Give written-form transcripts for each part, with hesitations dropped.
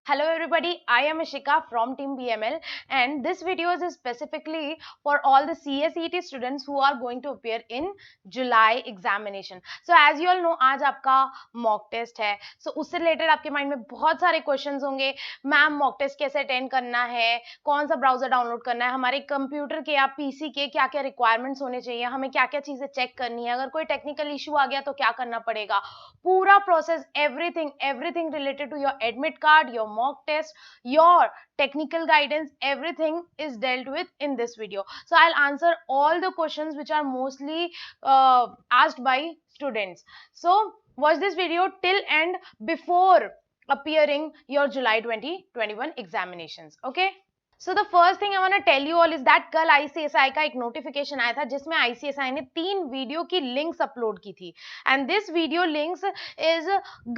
Hello everybody, I am Ishika from Team BML and this video is specifically for all the CSET students who are going to appear in July examination. So as you all know, आज आपका mock test है. So उससे related आपके mind में बहुत सारे questions होंगे. Ma'am mock test कैसे attend करना है, कौन सा browser download करना है, हमारे कंप्यूटर के या PC के क्या क्या requirements होने चाहिए, हमें क्या क्या चीजें check करनी है, अगर कोई technical issue आ गया तो क्या करना पड़ेगा, पूरा process, everything related to your admit card, your mock test, your technical guidance, everything is dealt with in this video. So I'll answer all the questions which are mostly asked by students. So watch this video till end before appearing your July 2021 examinations. Okay. So the first thing I want to tell you all is that कल ICSI का एक notification आया था जिसमें ICSI ने 3 video की links upload की थी and this video links is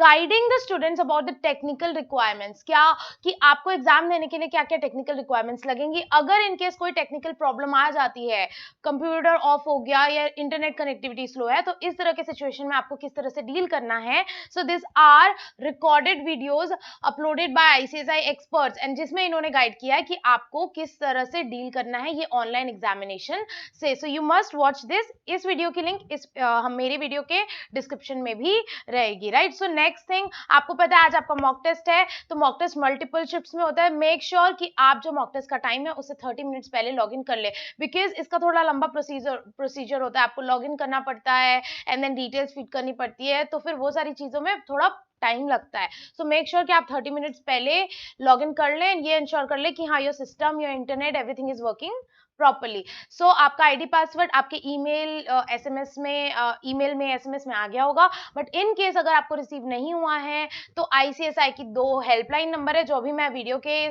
guiding the students about the technical requirements, क्या कि आपको एग्जाम देने के लिए क्या क्या टेक्निकल रिक्वायरमेंट्स लगेंगी, अगर इनकेस कोई टेक्निकल प्रॉब्लम आ जाती है, कंप्यूटर ऑफ हो गया या इंटरनेट कनेक्टिविटी स्लो है, तो इस तरह के सिचुएशन में आपको किस तरह से डील करना है. So this are recorded videos uploaded by ICSI experts and जिसमें इन्होंने गाइड किया है कि आपको किस तरह से डील करना है ये ऑनलाइन एग्जामिनेशन से. So you must watch this. इस वीडियो की लिंक इस मेरे वीडियो के डिस्क्रिप्शन में भी रहेगी, राइट. सो नेक्स्ट थिंग, आपको पता है आज आपका मॉक टेस्ट है, तो मॉक टेस्ट मल्टीपल शिफ्ट्स में होता है. मेक श्योर कि आप जो मॉक टेस्ट का टाइम है उससे 30 मिनट्स पहले लॉग इन कर ले, बिकॉज इसका थोड़ा लंबा प्रोसीजर होता है. आपको लॉग इन करना पड़ता है एंड देन डिटेल्स फीड करनी पड़ती है, तो फिर वो सारी चीजों में थोड़ा टाइम लगता है. सो मेक श्योर कि आप 30 मिनट्स पहले लॉग इन कर लें, ये इंश्योर कर लें कि हाँ your system, your internet, everything is working properly. So आपका आईडी पासवर्ड आपके ईमेल एसएमएस में एसएमएस में आ गया होगा, बट इन केस अगर आपको रिसीव नहीं हुआ है तो ICSI की 2 हेल्पलाइन नंबर है जो भी मैं वीडियो के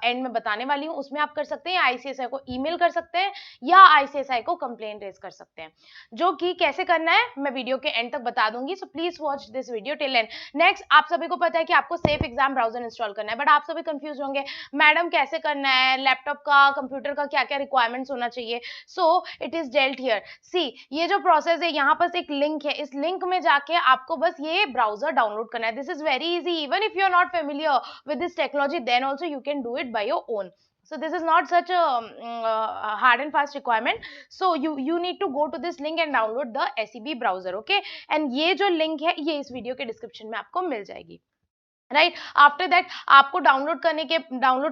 एंड में बताने वाली हूँ, उसमें आप कर सकते हैं, ICSI को ईमेल कर सकते हैं या ICSI को कंप्लेन रेज कर सकते हैं, जो कि कैसे करना है मैं वीडियो के एंड तक बता दूंगी. So please watch this video till and. Next, आप सभी को पता है कि आपको सेफ एग्जाम ब्राउजर इंस्टॉल करना है, बट आप सभी कंफ्यूज होंगे मैडम कैसे करना है, लैपटॉप का, कंप्यूटर का क्या क्या रिक्वायरमेंट्स होना चाहिए. So it is dealt here. See, ये जो प्रोसेस है, यहाँ पर एक लिंक है, इस लिंक में जाके आपको बस ये ब्राउजर डाउनलोड करना है. This is very easy. Even if you are not familiar with this technology, then also you can do it by your own. So this is not such a hard and fast requirement. So you need to go to this link and download the SEB browser. Okay, and ये जो link है ये इस video के description में आपको मिल जाएगी, right. After that आपको डाउनलोड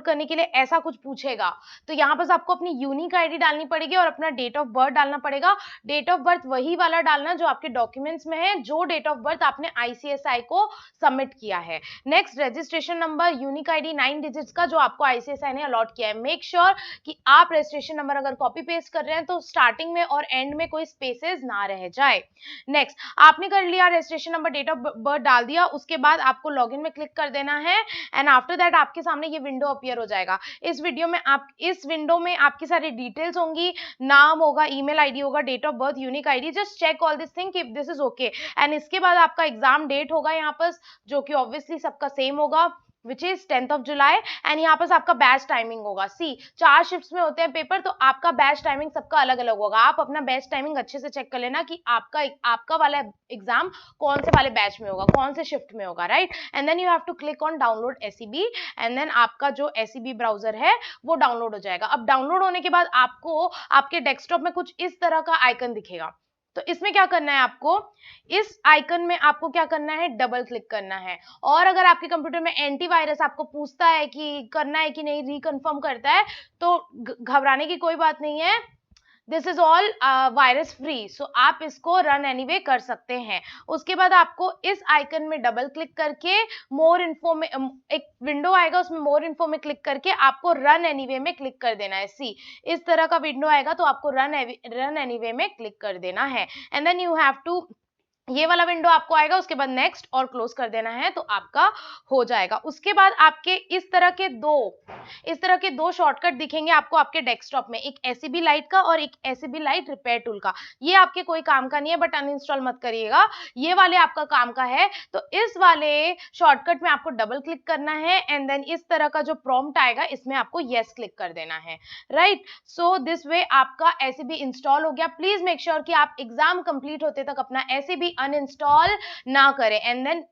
करने के लिए ऐसा कुछ पूछेगा, तो यहाँ पर आपको अपनी यूनिक आईडी डालनी पड़ेगी और अपना डेट ऑफ बर्थ डालना पड़ेगा. डेट ऑफ बर्थ वही वाला डालना जो आपके डॉक्यूमेंट्स में है, जो डेट ऑफ बर्थ आपने ICSI को सबमिट किया है. Next, registration number, unique ID 9 digits का जो आपको ICSI ने अलॉट किया है. मेक श्योर कि आप रजिस्ट्रेशन नंबर अगर कॉपी पेस्ट कर रहे हैं तो स्टार्टिंग में और एंड में कोई स्पेसेस ना रह जाए. नेक्स्ट, आपने कर लिया registration number, date of birth डाल दिया, उसके बाद आपको लॉगिन में क्लिक कर देना है एंड आफ्टर दैट आपके सामने ये विंडो अपीयर हो जाएगा. इस विंडो में आपकी सारी डिटेल्स होंगी, नाम होगा, ईमेल आईडी होगा, date of birth, unique ID. Just check all this thing if this is okay and इसके बाद आपका एग्जाम डेट होगा यहाँ पर, जो कि ऑब्वियसली सबका सेम होगा, which is 10th of July. And यहाँ पर आपका बैच टाइमिंग होगा. सी, 4 शिफ्ट्स में होते हैं पेपर, तो आपका बैच टाइमिंग सबका अलग अलग होगा. आप अपना बैच टाइमिंग अच्छे से चेक कर लेना कि आपका वाला एग्जाम कौन से वाले बैच में होगा, कौन से शिफ्ट में होगा, right. And then you have to click on download SEB and then आपका जो SEB ब्राउजर है वो डाउनलोड हो जाएगा. अब डाउनलोड होने के बाद आपको आपके डेस्कटॉप में कुछ इस तरह का आइकन दिखेगा. तो इसमें क्या करना है, आपको इस आइकन में आपको क्या करना है, डबल क्लिक करना है. और अगर आपके कंप्यूटर में एंटीवायरस आपको पूछता है कि करना है कि नहीं, रिकन्फर्म करता है, तो घबराने की कोई बात नहीं है. This is all virus free, so आप इसको रन एनीवे कर सकते हैं. उसके बाद आपको इस आइकन में डबल क्लिक करके मोर इन्फो में एक विंडो आएगा, उसमें मोर इन्फो में क्लिक करके आपको रन एनीवे में क्लिक कर देना है. सी, इस तरह का विंडो आएगा तो आपको रन एनीवे में क्लिक कर देना है and then you have to, ये वाला विंडो आपको आएगा, उसके बाद नेक्स्ट और क्लोज कर देना है तो आपका हो जाएगा. उसके बाद आपके इस तरह के दो शॉर्टकट दिखेंगे आपको आपके डेस्कटॉप में, एक SEB लाइट का और एक SEB लाइट रिपेयर टूल का. ये आपके कोई काम का नहीं है, बट अनइंस्टॉल मत करिएगा, ये वाले आपका काम का है. तो इस वाले शॉर्टकट में आपको डबल क्लिक करना है एंड देन इस तरह का जो प्रॉम्प्ट आएगा इसमें आपको यस क्लिक कर देना है, राइट. सो दिस वे आपका SEB इंस्टॉल हो गया. प्लीज मेक श्योर कि आप एग्जाम कंप्लीट होते तक अपना SEB अनइंस्टॉल ना करें, and then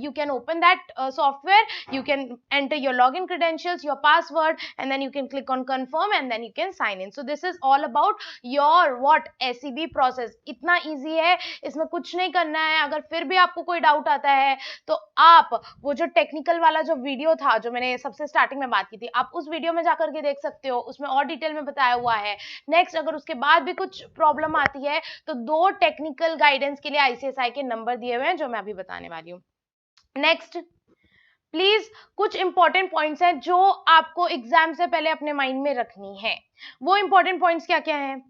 you can open that software, you can enter your login credentials, your password, and then you can click on confirm and then you can sign in. So this is all about your what SEB process. इतना easy है, इसमें कुछ नहीं करना है. अगर फिर भी आपको कोई डाउट आता है तो आप वो जो टेक्निकल वाला जो वीडियो था जो मैंने सबसे स्टार्टिंग में बात की थी, आप उस वीडियो में जाकर के देख सकते हो, उसमें और डिटेल में बताया हुआ है. नेक्स्ट, अगर उसके बाद भी कुछ प्रॉब्लम आती है तो 2 टेक्निकल गाइडेंस के लिए ICSI के नंबर दिए हुए हैं जो मैं अभी बताने वाली हूँ. नेक्स्ट, प्लीज कुछ इंपॉर्टेंट पॉइंट्स हैं जो आपको एग्जाम से पहले अपने माइंड में रखनी है. वो इंपॉर्टेंट पॉइंट्स क्या क्या हैं?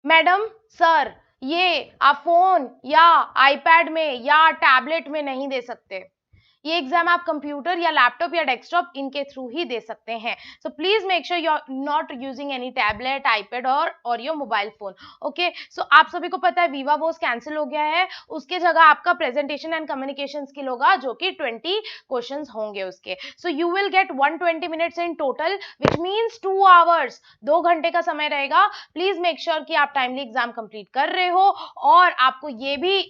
मैडम, सर, ये आप फोन या आईपैड में या टैबलेट में नहीं दे सकते. ये एग्जाम आप कंप्यूटर या लैपटॉप या डेस्कटॉप इनके थ्रू ही दे सकते हैं. So please make sure you are not using any tablet, iPad और your mobile phone. Okay, so आप सभी को पता है विवा वोस कैंसिल हो गया है, उसके जगह आपका प्रेजेंटेशन एंड कम्युनिकेशन स्किल होगा जो कि 20 क्वेश्चंस होंगे उसके. So you will get 120 minutes in total which means 2 hours, 2 घंटे का समय रहेगा. प्लीज मेक श्योर कि आप टाइमली एग्जाम कंप्लीट कर रहे हो. और आपको ये भी,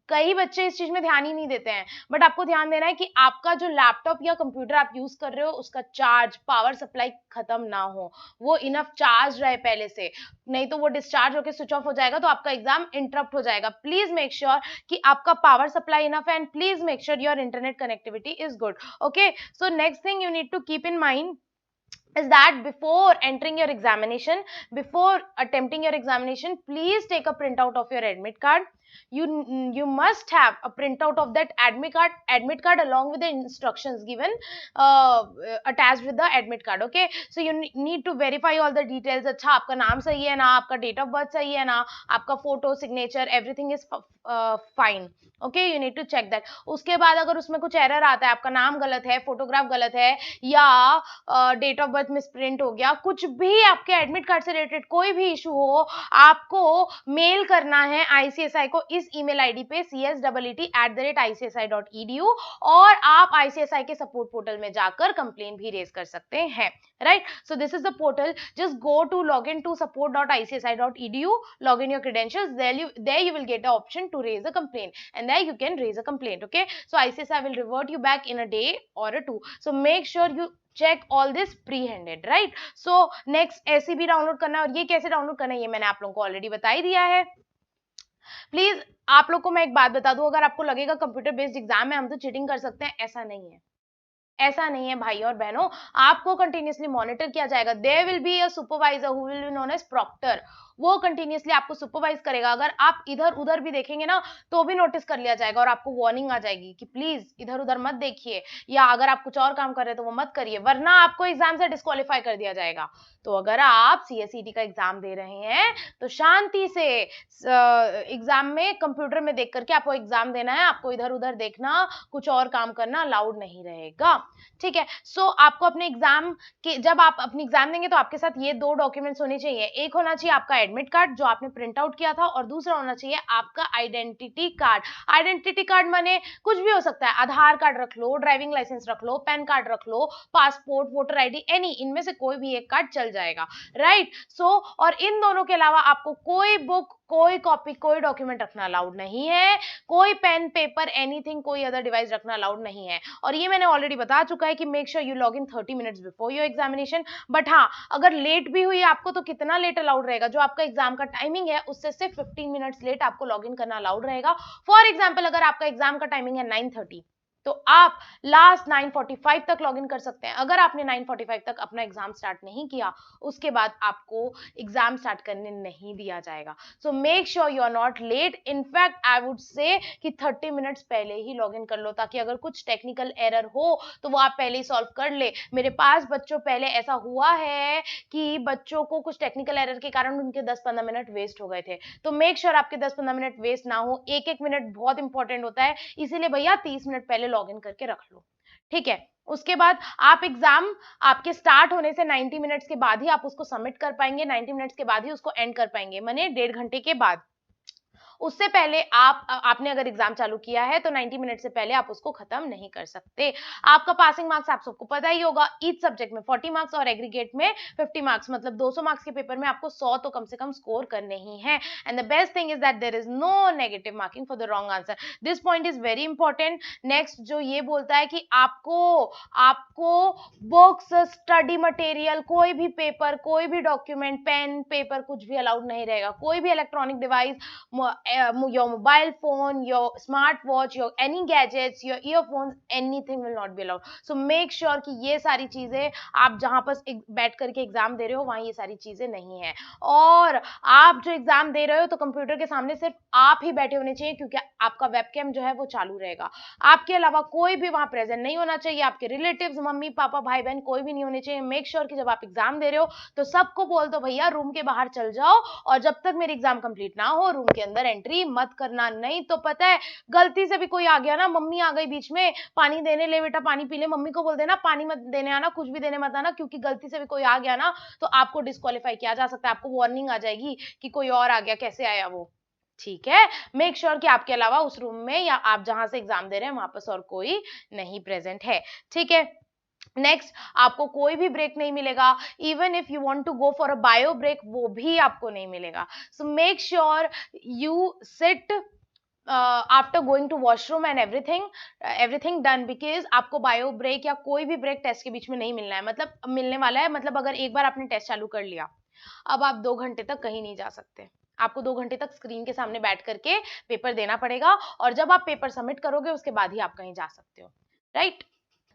कई बच्चे इस चीज में ध्यान ही नहीं देते हैं, बट आपको ध्यान देना है कि आपका जो लैपटॉप या कंप्यूटर आप यूज कर रहे हो उसका चार्ज, पावर सप्लाई खत्म ना हो, वो इनफ चार्ज रहे पहले से, नहीं तो वो डिस्चार्ज होकर स्विच ऑफ हो जाएगा तो आपका एग्जाम इंटरप्ट हो जाएगा. प्लीज मेक श्योर कि आपका पावर सप्लाई इनफ है, and please make sure your internet connectivity is good. Okay, so next thing you need to keep in mind is that before entering your examination, before attempting your examination, please take a printout of your admit card. You must have a printout of that admit card along with the instructions given attached with the admit card. Okay, so you need to verify all the details. अच्छा, आपका नाम सही है ना, आपका date of birth सही है ना, आपका photo, signature, everything is fine. Okay, you need to check that. उसके बाद अगर उसमें कुछ एरर आता है, आपका नाम गलत है, फोटोग्राफ गलत है, या डेट ऑफ बर्थ मिसप्रिंट हो गया, कुछ भी आपके एडमिट कार्ड से रिलेटेड कोई भी इशू हो, आपको मेल करना है ICSI को इस ईमेल आईडी पे csett@icsi.edu, और आप ICSI के सपोर्ट पोर्टल में जाकर कंप्लेन भी रेज कर सकते हैं. Right, so this is the portal. Just go to login to support.icsi.edu, log in your credentials. There you will get the option to raise a complaint, and there you can raise a complaint. Okay, so ICSI will revert you back in a day or a 2. So make sure you check all this pre-handed, right? So next, SEB download करना है, और ये कैसे download करना है ये मैंने आप लोगों को ऑलरेडी बता ही दिया है. प्लीज आप लोग को मैं एक बात बता दूं, अगर आपको लगेगा कंप्यूटर बेस्ड एग्जाम है हम तो चीटिंग कर सकते हैं, ऐसा नहीं है. ऐसा नहीं है भाई और बहनों, आपको कंटिन्यूसली मॉनिटर किया जाएगा. There will be a supervisor who will be known as proctor. वो कंटिन्यूसली आपको सुपरवाइज करेगा. अगर आप इधर उधर भी देखेंगे ना तो भी नोटिस कर लिया जाएगा और आपको वार्निंग आ जाएगी कि प्लीज इधर उधर मत देखिए, या अगर आप कुछ और काम कर रहे हैं तो वो मत करिए, वरना आपको एग्जाम से डिस्क्वालीफाई कर दिया जाएगा. तो अगर आप CSET का एग्जाम दे रहे हैं तो शांति से एग्जाम में कंप्यूटर में देख करके आपको एग्जाम देना है. आपको इधर उधर देखना, कुछ और काम करना अलाउड नहीं रहेगा. ठीक है, सो आपको अपने एग्जाम के, जब आप अपनी एग्जाम देंगे तो आपके साथ ये 2 डॉक्यूमेंट्स होने चाहिए. एक होना चाहिए आपका एडमिट कार्ड जो आपने प्रिंट आउट किया था, और दूसरा होना चाहिए आपका आइडेंटिटी कार्ड. आइडेंटिटी कार्ड माने कुछ भी हो सकता है, आधार कार्ड रख लो, ड्राइविंग लाइसेंस रख लो, पैन कार्ड रख लो, पासपोर्ट, वोटर आईडी, एनी, इनमें से कोई भी एक कार्ड चल जाएगा. राइट, सो और इन दोनों के अलावा आपको कोई बुक, कोई कॉपी, कोई डॉक्यूमेंट रखना अलाउड नहीं है. कोई पेन, पेपर, एनीथिंग, कोई अदर डिवाइस रखना अलाउड नहीं है. और ये मैंने ऑलरेडी बता चुका है कि make sure you log in 30 minutes before your examination. But हाँ, अगर लेट भी हुई आपको तो कितना लेट अलाउड रहेगा, जो आपका एग्जाम का टाइमिंग है उससे सिर्फ 15 मिनट्स लेट आपको लॉग इन करना अलाउड रहेगा. फॉर एग्जाम्पल, अगर आपका एग्जाम का टाइमिंग है 9:30 तो आप लास्ट 9:45 तक लॉग इन कर सकते हैं. अगर आपने 9:45 तक अपना एग्जाम स्टार्ट नहीं किया उसके बाद आपको एग्जाम स्टार्ट करने नहीं दिया जाएगा. So make sure you are not late. In fact I would say कि 30 मिनट्स पहले ही लॉग इन कर लो, ताकि अगर कुछ टेक्निकल एरर हो तो वो आप पहले ही सॉल्व कर ले. मेरे पास बच्चों पहले ऐसा हुआ है कि बच्चों को कुछ टेक्निकल एरर के कारण उनके 10-15 मिनट वेस्ट हो गए थे. तो मेक श्योर आपके 10-15 मिनट वेस्ट ना हो. एक मिनट बहुत इंपॉर्टेंट होता है, इसीलिए भैया 30 मिनट पहले लॉग इन करके रख लो. ठीक है, उसके बाद आप एग्जाम आपके स्टार्ट होने से 90 मिनट्स के बाद ही आप उसको सबमिट कर पाएंगे. 90 मिनट्स के बाद ही उसको एंड कर पाएंगे, माने 1.5 घंटे के बाद. उससे पहले आपने अगर एग्जाम चालू किया है तो 90 मिनट से पहले आप उसको खत्म नहीं कर सकते। आपका पासिंग मार्क्स आप सबको पता ही होगा, ईच सब्जेक्ट में 40 मार्क्स और एग्रीगेट में 50 मार्क्स, मतलब 200 मार्क्स के पेपर में आपको 100 तो कम से कम स्कोर करने ही है। And the best thing is that there is no negative marking for the wrong answer. This point is very important. Next जो ये बोलता है कि आपको बुक्स, स्टडी मटेरियल, कोई भी पेपर, कोई भी डॉक्यूमेंट, पेन, पेपर, कुछ भी अलाउड नहीं रहेगा। कोई भी electronic device, your mobile phone, your smartwatch, your any gadgets, your earphones, anything will not be allowed. So make sure कि ये सारी चीजें आप जहां पर बैठ करके एग्जाम दे रहे हो वहां ये सारी चीजें नहीं है। और आप जो एग्जाम दे रहे हो तो कंप्यूटर के सामने सिर्फ आप ही बैठे होने चाहिए, क्योंकि आपका वेबकैम जो है वो चालू रहेगा। आपके अलावा कोई भी वहां प्रेजेंट नहीं होना चाहिए। आपके रिलेटिव्स, मम्मी पापा, भाई बहन, कोई भी नहीं होने चाहिए। मेक श्योर कि जब आप एग्जाम दे रहे हो तो सबको बोल दो भैया रूम के बाहर चल जाओ, और जब तक मेरी एग्जाम कंप्लीट ना हो रूम के अंदर एंट्री मत करना। नहीं तो पता है गलती से भी कोई आ गया ना, मम्मी आ गई बीच में, पानी देने, ले बेटा पानी पी ले, मम्मी को बोल देना पानी मत देने आना, कुछ भी देने मत आना, क्योंकि गलती से भी कोई आ गया ना तो आपको डिस्क्वालीफाई किया जा सकता है। आपको वार्निंग आ जाएगी कि कोई और आ गया, कैसे आया वो। ठीक है, मेक श्योर कि आपके अलावा उस रूम में या आप जहां से एग्जाम दे रहे हैं वहां पर और कोई नहीं प्रेजेंट है। ठीक है, नेक्स्ट आपको कोई भी ब्रेक नहीं मिलेगा। Even if you want to go for a bio break वो भी आपको नहीं मिलेगा। So make sure you sit after going to washroom and everything done, because आपको बायो ब्रेक या कोई भी ब्रेक टेस्ट के बीच में नहीं मिलना है, मतलब मिलने वाला है। मतलब अगर एक बार आपने टेस्ट चालू कर लिया, अब आप 2 घंटे तक कहीं नहीं जा सकते। आपको 2 घंटे तक स्क्रीन के सामने बैठ करके पेपर देना पड़ेगा, और जब आप पेपर सबमिट करोगे उसके बाद ही आप कहीं जा सकते हो, right.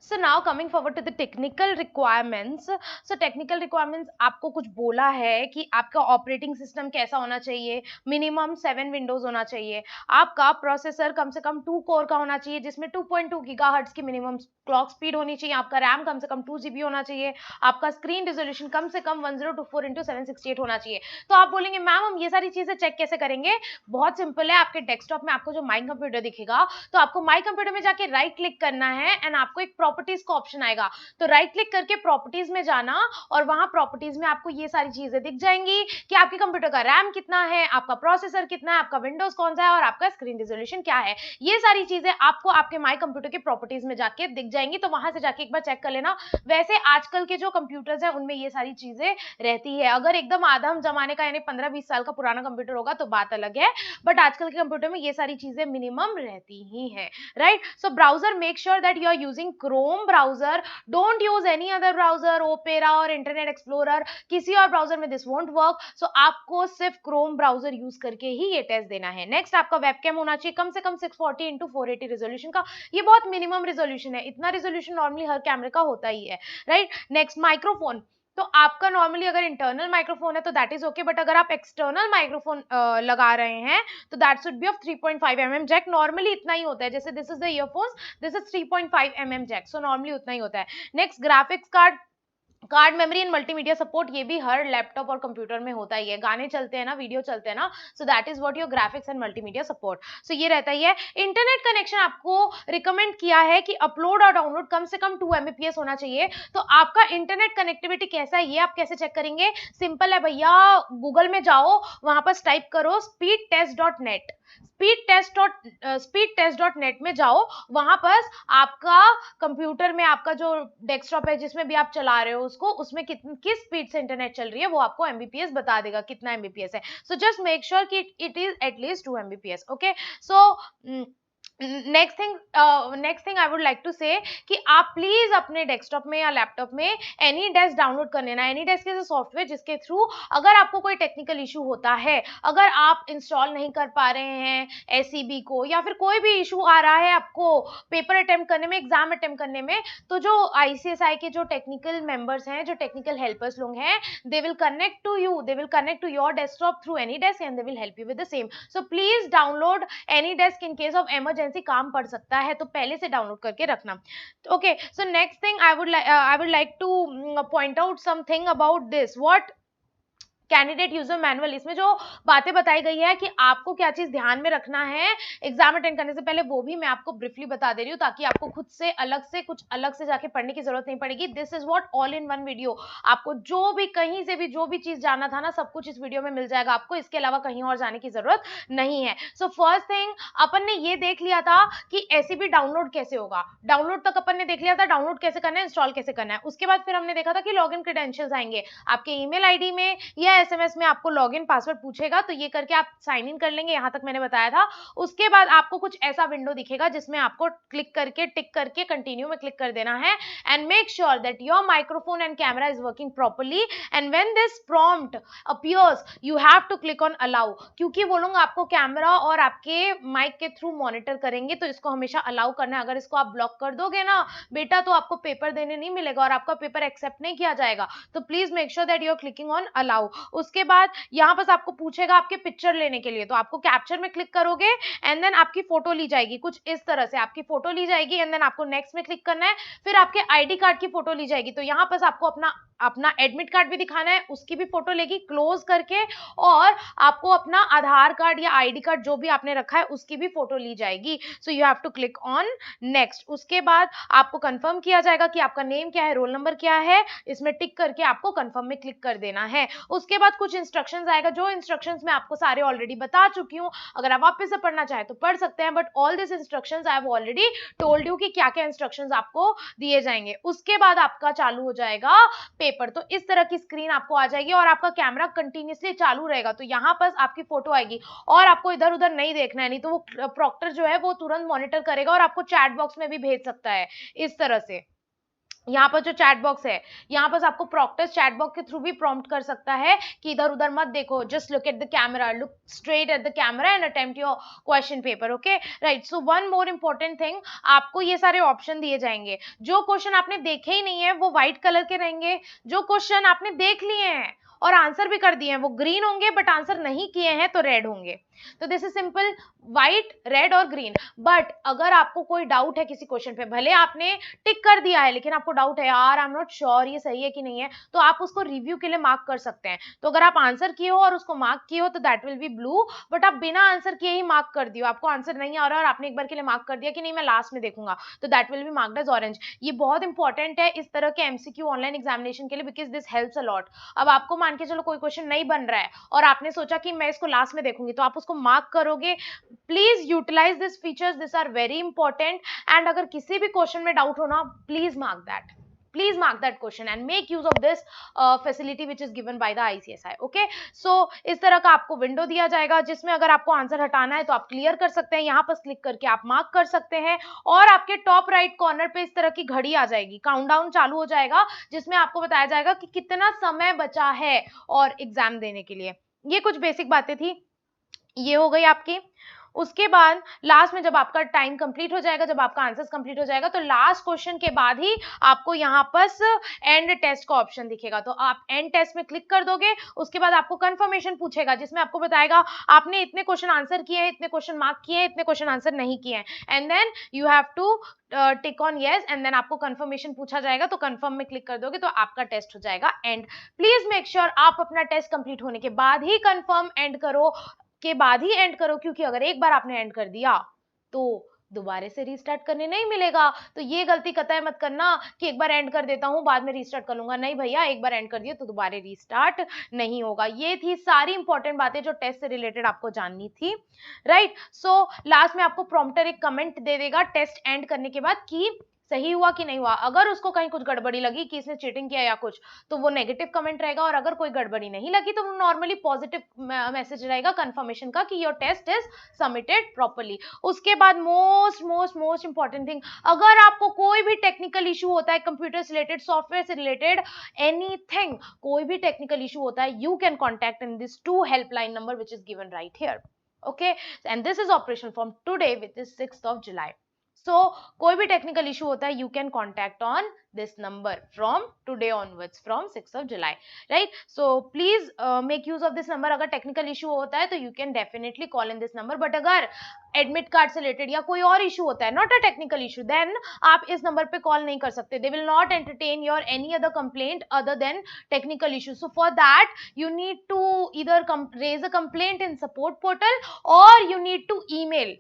So now coming forward to the technical requirements. So technical requirements आपको कुछ बोला है कि आपका ऑपरेटिंग सिस्टम कैसा होना चाहिए, मिनिमम 7 विंडोज होना चाहिए, आपका प्रोसेसर कम से कम 2 कोर का होना चाहिए जिसमें 2.2 गीगाहर्ट्ज की मिनिमम क्लॉक स्पीड होनी चाहिए, आपका रैम कम से कम 2 GB होना चाहिए, आपका स्क्रीन रेजोल्यूशन कम से कम 1024x768 होना चाहिए। तो आप बोलेंगे मैम हम ये सारी चीजें चेक कैसे करेंगे? बहुत सिंपल है, आपके डेस्कटॉप में आपको जो माई कंप्यूटर दिखेगा, तो आपको माई कंप्यूटर में जाके राइट क्लिक करना है एंड आपको एक प्रॉपर्टीज का ऑप्शन आएगा। तो राइट क्लिक करके प्रॉपर्टीज में जाना, और वहां प्रॉपर्टीज में आपको ये सारी चीजें दिख जाएंगी कि आपके कंप्यूटर का रैम कितना है, आपका प्रोसेसर कितना है, आपका विंडोज कौन सा है और आपका स्क्रीन रेजोल्यूशन क्या है। ये सारी चीजें आपको आपके माई कंप्यूटर के प्रॉपर्टीज में जाके दिख जाएंगी, तो वहां से जाके एक बार चेक कर लेना। वैसे आजकल के जो कंप्यूटर्स हैं उनमें ये सारी चीजें रहती है। अगर एकदम आधम जमाने का यानी 15-20 साल का पुराना कंप्यूटर होगा तो बात अलग है, बट आजकल के कंप्यूटर में ये सारी चीजें मिनिमम रहती ही है, right. So browser, make sure that you are using Chrome browser, don't use any other browser, Opera और इंटरनेट एक्सप्लोरर, किसी और ब्राउजर में दिस वोंट वर्क। सो आपको सिर्फ क्रोम ब्राउजर यूज करके ही ये टेस्ट देना है। नेक्स्ट आपका वेबकैम होना चाहिए कम से कम 640x480 रेजोल्यूशन का। ये बहुत मिनिमम रेजोल्यूशन है, इतना रेजोल्यूशन नॉर्मली हर कैमरे का होता ही है, राइट। नेक्स्ट माइक्रोफोन, तो आपका नॉर्मली अगर इंटरनल माइक्रोफोन है तो दैट इज ओके, बट अगर आप एक्सटर्नल माइक्रोफोन लगा रहे हैं तो that should be of 3.5 mm jack. Normally इतना ही होता है, जैसे this is the earphones, this is 3.5 mm jack, so normally उतना ही होता है। Next graphics card memory and multimedia support, ये भी हर लैपटॉप और कंप्यूटर में होता ही है। गाने चलते हैं ना, वीडियो चलते हैं ना, so that is what your graphics and multimedia support, so ये रहता ही है। इंटरनेट कनेक्शन आपको रिकमेंड किया है कि अपलोड और डाउनलोड कम से कम 2 Mbps होना चाहिए। तो आपका इंटरनेट कनेक्टिविटी कैसा है ये आप कैसे चेक करेंगे? सिंपल है भैया, गूगल में जाओ, वहां पर टाइप करो speedtest.net, speedtest.net में जाओ, वहां पर आपका कंप्यूटर में आपका जो डेस्कटॉप है जिसमें भी आप चला रहे हो उसको, उसमें किस स्पीड से इंटरनेट चल रही है वो आपको एमबीपीएस बता देगा कितना एमबीपीएस है। सो जस्ट मेक श्योर कि it is at least 2 Mbps, okay. So next thing I would like to say कि आप प्लीज अपने डेस्कटॉप में या लैपटॉप में एनीडेस्क डाउनलोड कर लेना। एनीडेस्क इज अ सॉफ्टवेयर जिसके थ्रू अगर आपको कोई टेक्निकल इशू होता है, अगर आप इंस्टॉल नहीं कर पा रहे हैं एसईबी को, या फिर कोई भी इशू आ रहा है आपको पेपर अटेम्प्ट करने में, एग्जाम अटेम्प्ट करने में, तो जो आईसीएसआई के जो टेक्निकल मेंबर्स हैं, जो टेक्निकल हेल्पर्स लोग हैं, they will connect to you, they will connect to your desktop through AnyDesk and they will help you with the same. So please download AnyDesk, in case of emergency काम पड़ सकता है तो पहले से download करके रखना, okay. So next thing I would like two point out something about this, what candidate user manual, इसमें जो बातें बताई गई है कि आपको क्या चीज ध्यान में रखना है एग्जाम अटेंड करने से पहले, वो भी मैं आपको ब्रीफली बता दे रही हूँ, ताकि आपको खुद से कुछ अलग से जाके पढ़ने की जरूरत नहीं पड़ेगी। This is what all in one video. आपको जो भी कहीं से भी जो भी चीज जानना था ना, सब कुछ इस वीडियो में मिल जाएगा आपको, इसके अलावा कहीं और जाने की जरूरत नहीं है। सो फर्स्ट थिंग, अपन ने ये देख लिया था कि एसीबी डाउनलोड कैसे होगा, डाउनलोड तक अपन ने देख लिया था, डाउनलोड कैसे करना है, इंस्टॉल कैसे करना है। उसके बाद फिर हमने देखा था कि लॉगिन क्रेडेंशियल्स आएंगे आपके ईमेल आईडी में या एसएमएस में, आपको लॉगिन पासवर्ड पूछेगा, तो ये करके आप साइन इन कर लेंगे, यहां तक मैंने बताया था। उसके बाद आपको कुछ ऐसा विंडो दिखेगा जिसमें आपको क्लिक करके टिक करके कंटिन्यू में क्लिक कर देना है, and make sure that your microphone and camera is working properly, and when this prompt appears you have to click on allow, क्योंकि वो लोग आपको कैमरा और आपके माइक के थ्रू मॉनिटर करेंगे, तो इसको हमेशा अलाउ करना है। अगर इसको आप ब्लॉक कर दोगे ना बेटा, तो आपको पेपर देने नहीं मिलेगा और आपका पेपर एक्सेप्ट नहीं किया जाएगा। तो please make sure that you are clicking on allow. उसके बाद यहाँ पर आपको पूछेगा आपके पिक्चर लेने के लिए, तो आपको कैप्चर में क्लिक करोगे एंड देन आपकी फोटो ली जाएगी, कुछ इस तरह से आपकी फोटो ली जाएगी, एंड देन आपको नेक्स्ट में क्लिक करना है, फिर आपके आईडी कार्ड की फोटो ली जाएगी। तो यहाँ पर आपको अपना अपना एडमिट कार्ड भी दिखाना है, उसकी भी फोटो लेगी क्लोज करके, और आपको अपना आधार कार्ड या आईडी कार्ड जो भी आपने रखा है उसकी भी फोटो ली जाएगी। So you have to click on next. उसके बाद आपको कंफर्म किया जाएगा कि आपका नेम क्या है, रोल नंबर क्या है, इसमें टिक करके आपको कंफर्म में क्लिक कर देना है। उसके बाद कुछ इंस्ट्रक्शंस आएगा, जो इंस्ट्रक्शंस मैं आपको सारे ऑलरेडी बता चुकी हूँ, अगर आप वापस से पढ़ना चाहे तो पढ़ सकते हैं, but all this instructions I have already told you कि क्या क्या इंस्ट्रक्शंस आपको दिए जाएंगे। उसके बाद आपका चालू हो जाएगा पेपर। तो इस तरह की स्क्रीन आपको आ जाएगी और आपका कैमरा कंटिन्यूअसली चालू रहेगा, तो यहाँ पर आपकी फोटो आएगी और आपको इधर उधर नहीं देखना है, नहीं तो वो प्रॉक्टर जो है वो तुरंत मॉनिटर करेगा और आपको चैट बॉक्स में भी भेज सकता है इस तरह से। यहाँ पर जो चैट बॉक्स है, यहाँ पर आपको प्रॉक्टर चैट बॉक्स के थ्रू भी प्रॉम्प्ट कर सकता है कि इधर उधर मत देखो, just look at the camera, look straight at the camera and attempt your question paper. Okay right. So one more important thing, आपको ये सारे ऑप्शन दिए जाएंगे। जो क्वेश्चन आपने देखे ही नहीं है वो व्हाइट कलर के रहेंगे, जो क्वेश्चन आपने देख लिए हैं और आंसर भी कर दिए हैं वो ग्रीन होंगे, बट आंसर नहीं किए हैं तो रेड होंगे। तो this is simple, white, red और ग्रीन। बट अगर आपको कोई डाउट है किसी क्वेश्चन पे, भले आपने टिक कर दिया है लेकिन आपको डाउट है, यार आई एम नॉट श्योर ये सही है कि नहीं है, तो आप उसको रिव्यू के लिए मार्क कर सकते हैं। तो अगर आप आंसर किए हो और उसको मार्क किए हो तो that will B blue, but आप बिना आंसर किए ही मार्क कर दियो, आपको आंसर नहीं आ रहा और आपने एक बार के लिए मार्क कर दिया कि नहीं मैं लास्ट में देखूंगा, तो that will be marked as orange. ये बहुत इंपॉर्टेंट है इस तरह के एमसीक्यू ऑनलाइन एग्जामिनेशन के लिए, because this helps a lot. अब आपको मान के चलो कोई क्वेश्चन नहीं बन रहा है और आपने सोचा कि मैं इसको लास्ट में देखूंगी, तो आप उसको मार्क करोगे। Please utilize this features, this are very important. And अगर किसी भी क्वेश्चन में डाउट हो ना, please mark that question and make use of this facility which is given by the ICSI. okay, so इस तरह का आपको विंडो दिया जाएगा जिसमें अगर आपको आंसर हटाना है तो आप क्लियर कर सकते हैं, यहाँ पर क्लिक करके आप मार्क कर सकते हैं, और आपके टॉप राइट कॉर्नर पे इस तरह की घड़ी आ जाएगी, काउंटडाउन चालू हो जाएगा जिसमें आपको बताया जाएगा कि कितना समय बचा है और एग्जाम देने के लिए। ये कुछ बेसिक बातें थी, ये हो गई आपकी। उसके बाद लास्ट में जब आपका टाइम कंप्लीट हो जाएगा, जब आपका आंसर्स कंप्लीट हो जाएगा, तो लास्ट क्वेश्चन के बाद ही आपको यहाँ पर एंड टेस्ट का ऑप्शन दिखेगा, तो आप एंड टेस्ट में क्लिक कर दोगे। उसके बाद आपको कंफर्मेशन पूछेगा जिसमें आपको बताएगा आपने इतने क्वेश्चन आंसर किए हैं, इतने क्वेश्चन मार्क किए हैं, इतने क्वेश्चन आंसर नहीं किए हैं, and then you have to tick on yes, and then आपको कंफर्मेशन पूछा जाएगा, तो कंफर्म में क्लिक कर दोगे तो आपका टेस्ट हो जाएगा एंड। प्लीज मेक श्योर आप अपना टेस्ट कंप्लीट होने के बाद ही कंफर्म एंड करो, के बाद ही एंड करो, क्योंकि अगर एक बार आपने एंड कर दिया तो दोबारा से रीस्टार्ट करने नहीं मिलेगा। तो ये गलती कतई मत करना कि एक बार एंड कर देता हूं बाद में रीस्टार्ट कर लूंगा, नहीं भैया, एक बार एंड कर दिया तो दोबारा रीस्टार्ट नहीं होगा। ये थी सारी इंपॉर्टेंट बातें जो टेस्ट से रिलेटेड आपको जाननी थी, राइट। सो लास्ट में आपको प्रॉम्प्टर एक कमेंट दे देगा टेस्ट एंड करने के बाद कि सही हुआ कि नहीं हुआ। अगर उसको कहीं कुछ गड़बड़ी लगी कि इसने चीटिंग किया या कुछ, तो वो नेगेटिव कमेंट रहेगा, और अगर कोई गड़बड़ी नहीं लगी तो वो नॉर्मली पॉजिटिव मैसेज रहेगा कंफर्मेशन का कि your test is submitted properly. उसके बाद most most most important thing, अगर आपको कोई भी टेक्निकल इशू होता है कंप्यूटर से रिलेटेड, सॉफ्टवेयर से रिलेटेड, एनीथिंग, कोई भी टेक्निकल इशू होता है, you can contact in this 2 helpline number which is given right here. okay, and this is operational from today, which is 6th of July. So कोई भी technical issue होता है, you can contact on this number from today onwards, from 6th of July, right? So please make use of this number. अगर technical issue होता है तो you can definitely call in this number. But अगर admit card से related या कोई और issue होता है, not a technical issue, then आप इस नंबर पे कॉल नहीं कर सकते. They will not entertain your any other complaint other than technical issue. So for that you need to either raise a complaint in support portal, or you need to email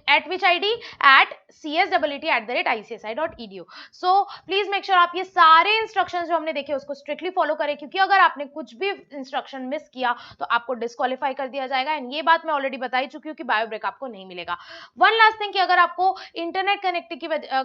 at which id at cswt@icsi.edu. so please make sure आप ये सारे instructions जो हमने देखे उसको strictly follow करें, क्योंकि अगर आपने कुछ भी इंस्ट्रक्शन मिस किया तो आपको डिस्क्वालीफाई कर दिया जाएगा. एंड ये बात मैं ऑलरेडी बता ही चुकी हूँ कि बायो ब्रेक आपको नहीं मिलेगा. वन लास्ट थिंग कि अगर आपको इंटरनेट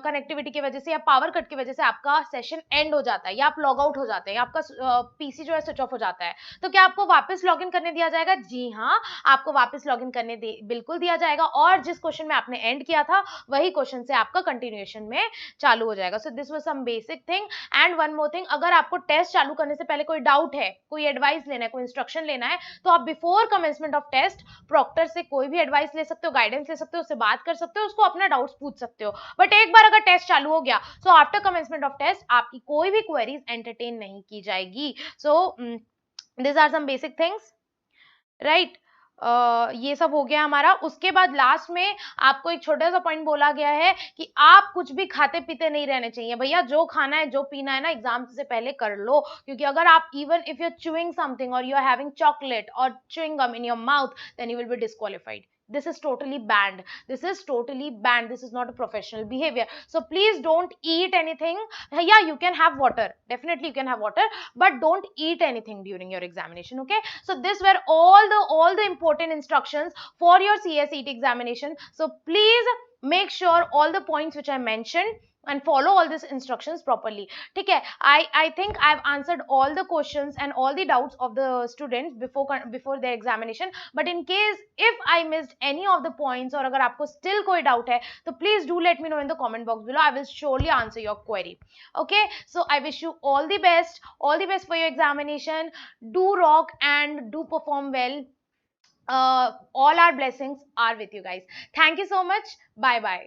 कनेक्टिविटी की वजह से या पावर कट की वजह से आपका सेशन एंड हो जाता है, या आप लॉग आउट हो जाते हैं, या आपका पीसी जो है स्विच ऑफ हो जाता है, तो क्या आपको वापस लॉग इन करने दिया जाएगा? जी हाँ, आपको वापस लॉग इन करने बिल्कुल दिया जाएगा. और जिस क्वेश्चन में आपने एंड किया था वही क्वेश्चन से आपका कंटिन्यूएशन में चालू हो जाएगा. So this was some basic thing. And one more thing, अगर आपको टेस्ट चालू करने से पहले कोई डाउट है, कोई एडवाइस लेना है, कोई इंस्ट्रक्शन लेना है, तो आप before commencement of test proctor से कोई भी एडवाइस ले सकते हो, गाइडेंस ले सकते हो, उससे बात कर सकते हो, उसको अपना डाउट्स पूछ सकते हो. बट एक बार अगर टेस्ट चालू हो गया, so after commencement of test आपकी कोई भी क्वेरीज एंटरटेन नहीं की जाएगी. So this are some basic things, right? ये सब हो गया हमारा. उसके बाद लास्ट में आपको एक छोटा सा पॉइंट बोला गया है कि आप कुछ भी खाते पीते नहीं रहने चाहिए. भैया जो खाना है जो पीना है ना एग्जाम से पहले कर लो, क्योंकि अगर आप even if you are chewing something और यू आर हैविंग चॉकलेट और chewing gum in your mouth, then you will be disqualified. This is totally banned. This is totally banned. This is not a professional behavior. So please don't eat anything. Yeah, you can have water. Definitely you can have water, but don't eat anything during your examination. Okay. So this were all the important instructions for your CSET examination. So please make sure all the points which I mentioned and follow all these instructions properly. ठीक है? I think I've answered all the questions and all the doubts of the students before their examination. But in case if I missed any of the points, और अगर आपको still कोई doubt है, तो please do let me know in the comment box below. I will surely answer your query. Okay? So I wish you all the best for your examination. Do rock and do perform well. All our blessings are with you guys. Thank you so much. Bye bye.